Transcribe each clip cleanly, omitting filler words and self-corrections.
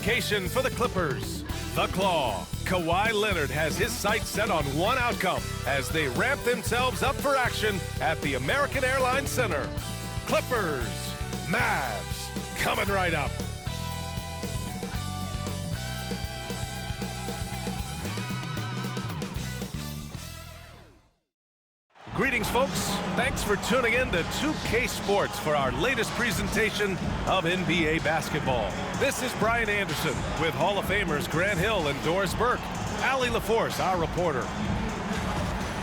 vacation for the Clippers. The Claw. Kawhi Leonard has his sights set on one outcome as they ramp themselves up for action at the American Airlines Center. Clippers, Mavs, coming right up. Greetings, folks. Thanks for tuning in to 2K Sports for our latest presentation of NBA basketball. This is Brian Anderson with Hall of Famers Grant Hill and Doris Burke. Allie LaForce, our reporter.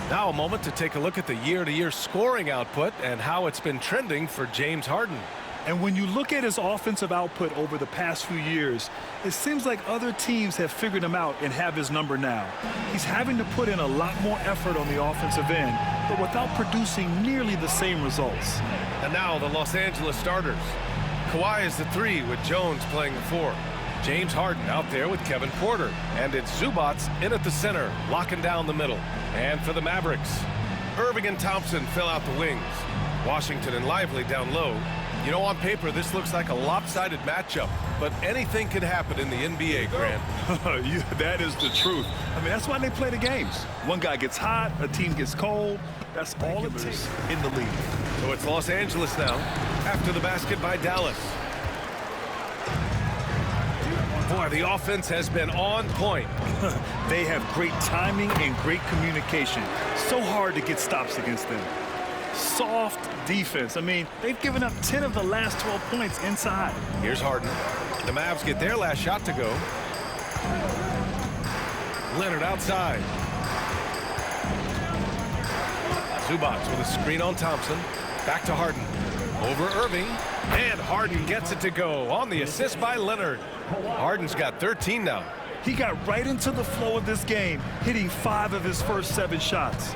Now a moment to take a look at the year-to-year scoring output and how it's been trending for James Harden. And when you look at his offensive output over the past few years, it seems like other teams have figured him out and have his number now. He's having to put in a lot more effort on the offensive end, but without producing nearly the same results. And now the Los Angeles starters. Kawhi is the 3 with Jones playing the 4. James Harden out there with Kevin Porter. And it's Zubac in at the center, locking down the middle. And for the Mavericks, Irving and Thompson fill out the wings. Washington and Lively down low. You know, on paper, this looks like a lopsided matchup, but anything can happen in the NBA, Grant. Yeah, that is the truth. I mean, that's why they play the games. One guy gets hot, a team gets cold. That's all it takes in the league. So it's Los Angeles now, after the basket by Dallas. Boy, the offense has been on point. They have great timing and great communication. So hard to get stops against them. Soft defense. I mean, they've given up 10 of the last 12 points inside. Here's Harden. The Mavs get their last shot to go. Leonard outside. Zubac with a screen on Thompson. Back to Harden. Over Irving. And Harden gets it to go on the assist by Leonard. Harden's got 13 now. He got right into the flow of this game, hitting 5 of his first 7 shots.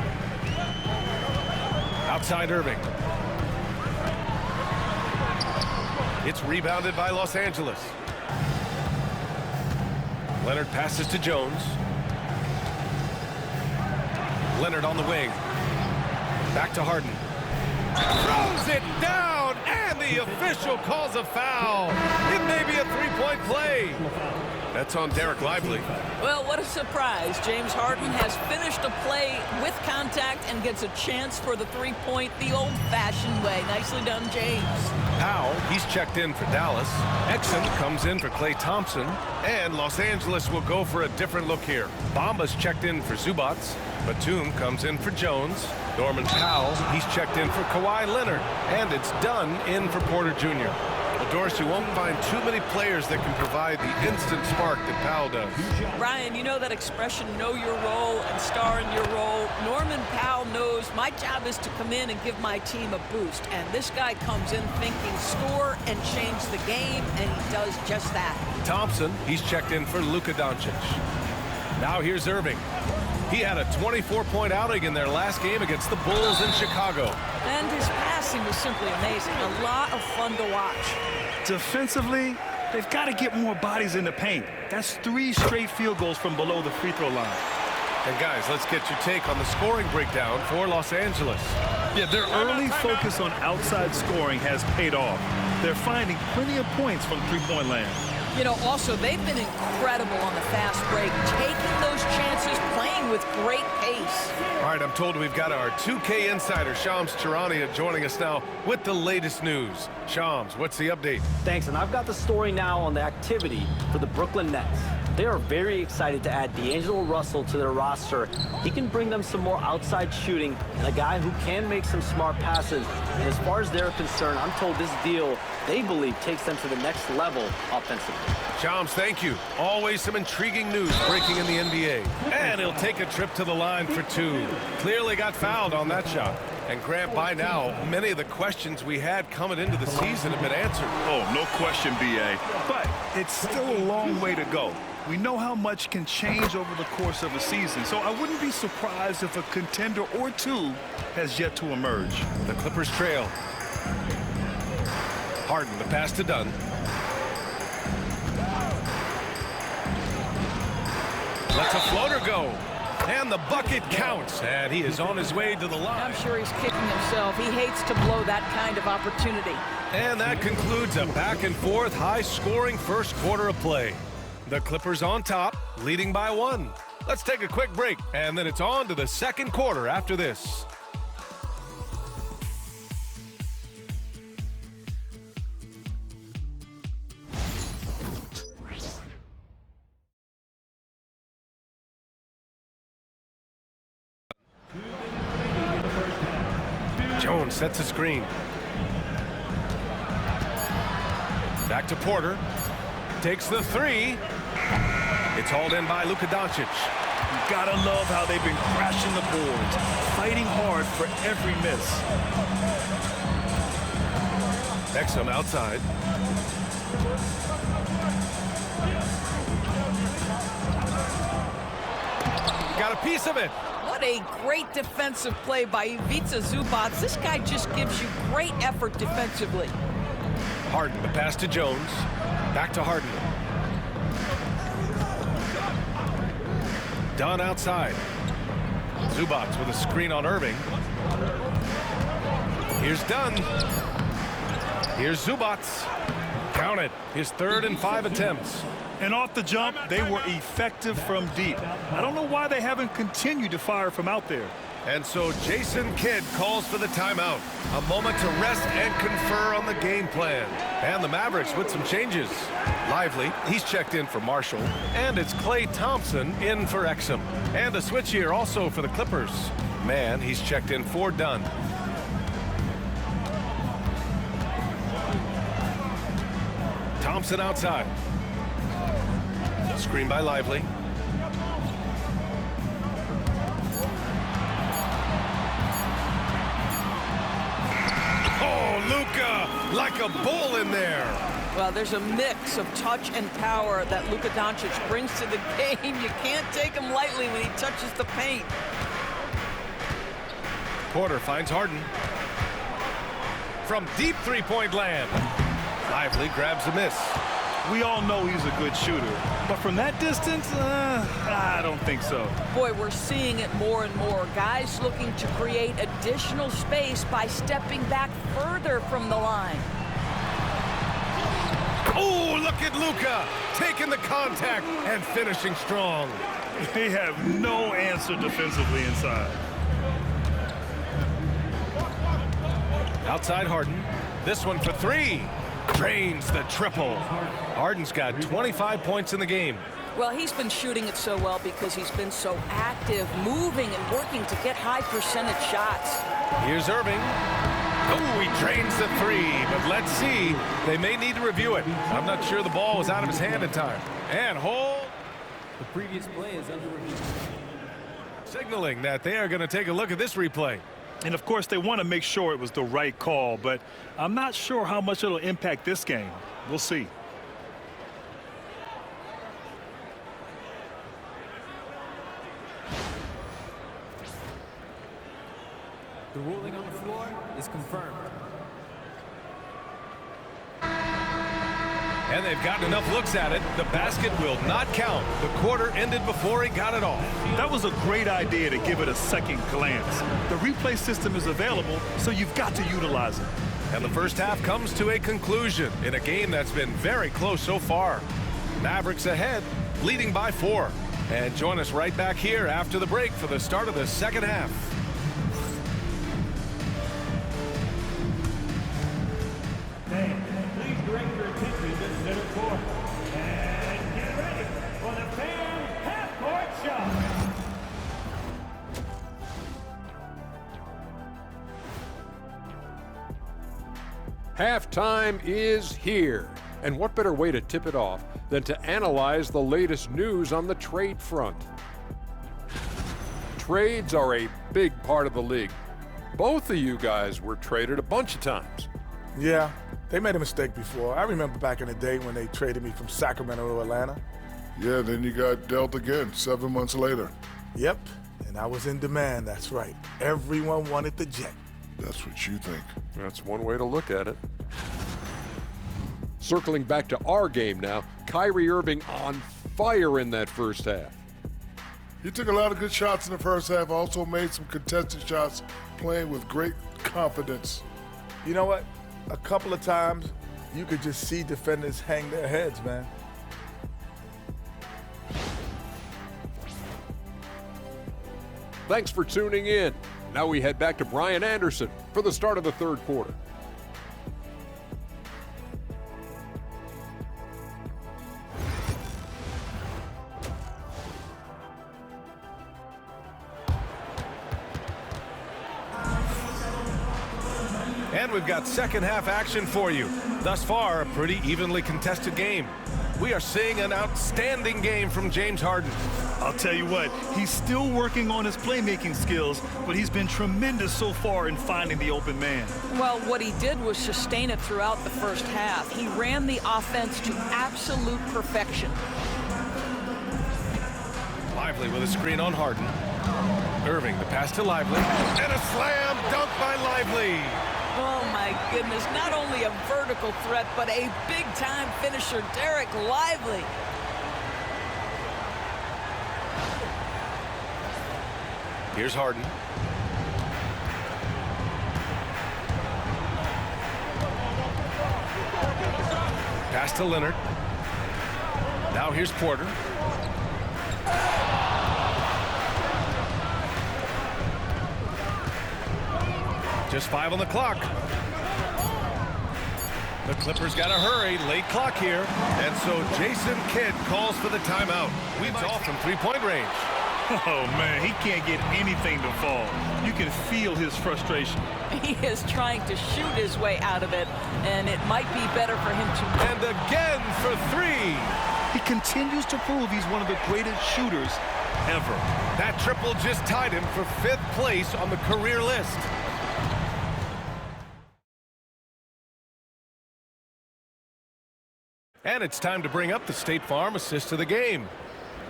Outside Irving. It's rebounded by Los Angeles. Leonard passes to Jones. Leonard on the wing. Back to Harden. Throws it down, and the official calls a foul. It may be a three-point play. That's on Derek Lively. Well, what a surprise. James Harden has finished a play with contact and gets a chance for the three-point the old-fashioned way. Nicely done, James. Powell, he's checked in for Dallas. Exum comes in for Klay Thompson. And Los Angeles will go for a different look here. Bamba's checked in for Zubac. Batum comes in for Jones. Norman Powell, he's checked in for Kawhi Leonard. And it's done in for Porter Jr. Well, Doris, you won't find too many players that can provide the instant spark that Powell does. Brian, you know that expression, know your role and star in your role. Norman Powell knows my job is to come in and give my team a boost. And this guy comes in thinking score and change the game, and he does just that. Thompson, he's checked in for Luka Dončić. Now here's Irving. He had a 24-point outing in their last game against the Bulls in Chicago. And his passing was simply amazing. A lot of fun to watch. Defensively, they've got to get more bodies in the paint. That's 3 straight field goals from below the free throw line. And guys, let's get your take on the scoring breakdown for Los Angeles. Yeah, their early focus on outside scoring has paid off. They're finding plenty of points from three-point land. You know, also, they've been incredible on the fast break, taking those chances, playing with great pace. All right, I'm told we've got our 2K insider, Shams Charania, joining us now with the latest news. Shams, what's the update? Thanks, and I've got the story now on the activity for the Brooklyn Nets. They are very excited to add D'Angelo Russell to their roster. He can bring them some more outside shooting and a guy who can make some smart passes. And as far as they're concerned, I'm told this deal, they believe, takes them to the next level offensively. Shams, thank you. Always some intriguing news breaking in the NBA. And he'll take a trip to the line for 2. Clearly got fouled on that shot. And Grant, by now, many of the questions we had coming into the season have been answered. Oh, no question, B.A. But it's still a long way to go. We know how much can change over the course of a season, so I wouldn't be surprised if a contender or 2 has yet to emerge. The Clippers trail. Harden, the pass to Dunn. Lets a floater go. And the bucket counts. And he is on his way to the line. I'm sure he's kicking himself. He hates to blow that kind of opportunity. And that concludes a back-and-forth, high-scoring first quarter of play. The Clippers on top, leading by 1. Let's take a quick break, and then it's on to the second quarter after this. Jones sets a screen. Back to Porter. Takes the 3. It's hauled in by Luka Dončić. You gotta love how they've been crashing the boards, fighting hard for every miss. Exum outside. Got a piece of it. What a great defensive play by Ivica Zubac. This guy just gives you great effort defensively. Harden, the pass to Jones. Back to Harden. Dunn outside. Zubac with a screen on Irving. Here's Dunn. Here's Zubac. Count it. His 3rd and 5 attempts. And off the jump, they were effective from deep. I don't know why they haven't continued to fire from out there. And so Jason Kidd calls for the timeout. A moment to rest and confer on the game plan. And the Mavericks with some changes. Lively, he's checked in for Marshall. And it's Klay Thompson in for Exum. And a switch here also for the Clippers. Man, he's checked in for Dunn. Thompson outside. Screen by Lively. Oh, Luka, like a bull in there. Well, there's a mix of touch and power that Luka Dončić brings to the game. You can't take him lightly when he touches the paint. Porter finds Harden. From deep three-point land. Lively grabs a miss. We all know he's a good shooter, but from that distance, I don't think so. Boy, we're seeing it more and more. Guys looking to create additional space by stepping back further from the line. Oh, look at Luka taking the contact and finishing strong. They have no answer defensively inside. Outside Harden. This one for 3. Drains the triple. Harden's got 25 points in the game. Well, he's been shooting it so well because he's been so active, moving and working to get high percentage shots. Here's Irving. Oh, he drains the 3, but let's see. They may need to review it. I'm not sure the ball was out of his hand in time. And hold. The previous play is under review. Signaling that they are going to take a look at this replay. And of course, they want to make sure it was the right call, but I'm not sure how much it'll impact this game. We'll see. The ruling on the floor is confirmed. And they've gotten enough looks at it. The basket will not count. The quarter ended before he got it off. That was a great idea to give it a second glance. The replay system is available, so you've got to utilize it. And the first half comes to a conclusion in a game that's been very close so far. Mavericks ahead, leading by 4. And join us right back here after the break for the start of the second half. Please direct your attention to the center court. And get ready for the fan half-court shot. Halftime is here. And what better way to tip it off than to analyze the latest news on the trade front? Trades are a big part of the league. Both of you guys were traded a bunch of times. Yeah, they made a mistake before. I remember back in the day when they traded me from Sacramento to Atlanta. Yeah, then you got dealt again 7 months later. Yep, and I was in demand, that's right. Everyone wanted the jet. That's what you think. That's one way to look at it. Circling back to our game now, Kyrie Irving on fire in that first half. He took a lot of good shots in the first half, also made some contested shots, playing with great confidence. You know what? A couple of times, you could just see defenders hang their heads, man. Thanks for tuning in. Now we head back to Brian Anderson for the start of the third quarter. And we've got second half action for you. Thus far, a pretty evenly contested game. We are seeing an outstanding game from James Harden. I'll tell you what, he's still working on his playmaking skills, but he's been tremendous so far in finding the open man. Well, what he did was sustain it throughout the first half. He ran the offense to absolute perfection. Lively with a screen on Harden. Irving, the pass to Lively. And a slam dunk by Lively. Oh, my goodness. Not only a vertical threat, but a big-time finisher, Derek Lively. Here's Harden. Pass to Leonard. Now here's Porter. Just 5 on the clock. The Clippers got to hurry. Late clock here. And so Jason Kidd calls for the timeout. Weeds off from three-point range. Oh, man, he can't get anything to fall. You can feel his frustration. He is trying to shoot his way out of it, and it might be better for him to... And again for 3. He continues to prove he's one of the greatest shooters ever. That triple just tied him for 5th place on the career list. And it's time to bring up the State Farm assist of the game.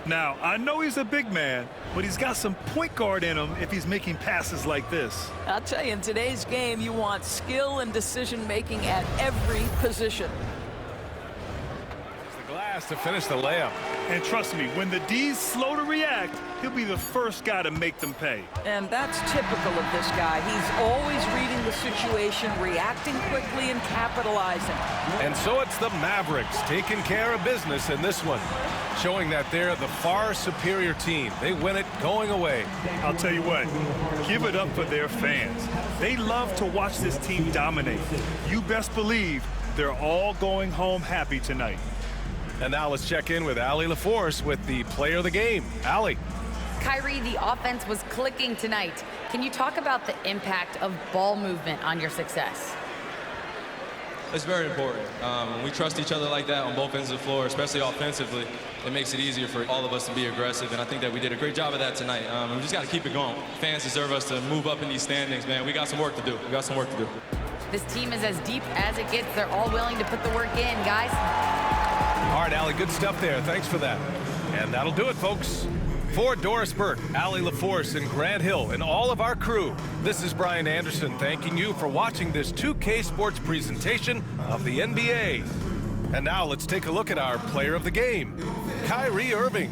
Now, I know he's a big man, but he's got some point guard in him if he's making passes like this. I'll tell you, in today's game, you want skill and decision-making at every position. The glass to finish the layup. And trust me, when the D's slow to react, he'll be the first guy to make them pay. And that's typical of this guy. He's always reading the situation, reacting quickly, and capitalizing. And so it's the Mavericks taking care of business in this one, showing that they're the far superior team. They win it going away. I'll tell you what, give it up for their fans. They love to watch this team dominate. You best believe they're all going home happy tonight. And now let's check in with Allie LaForce with the player of the game. Allie. Kyrie, the offense was clicking tonight. Can you talk about the impact of ball movement on your success? It's very important. When we trust each other like that on both ends of the floor, especially offensively, it makes it easier for all of us to be aggressive, and I think that we did a great job of that tonight. We just got to keep it going. Fans deserve us to move up in these standings, man. We got some work to do. We got some work to do. This team is as deep as it gets. They're all willing to put the work in, guys. All right, Allie, good stuff there. Thanks for that. And that'll do it, folks. For Doris Burke, Allie LaForce, and Grant Hill, and all of our crew, this is Brian Anderson thanking you for watching this 2K Sports presentation of the NBA. And now let's take a look at our player of the game, Kyrie Irving.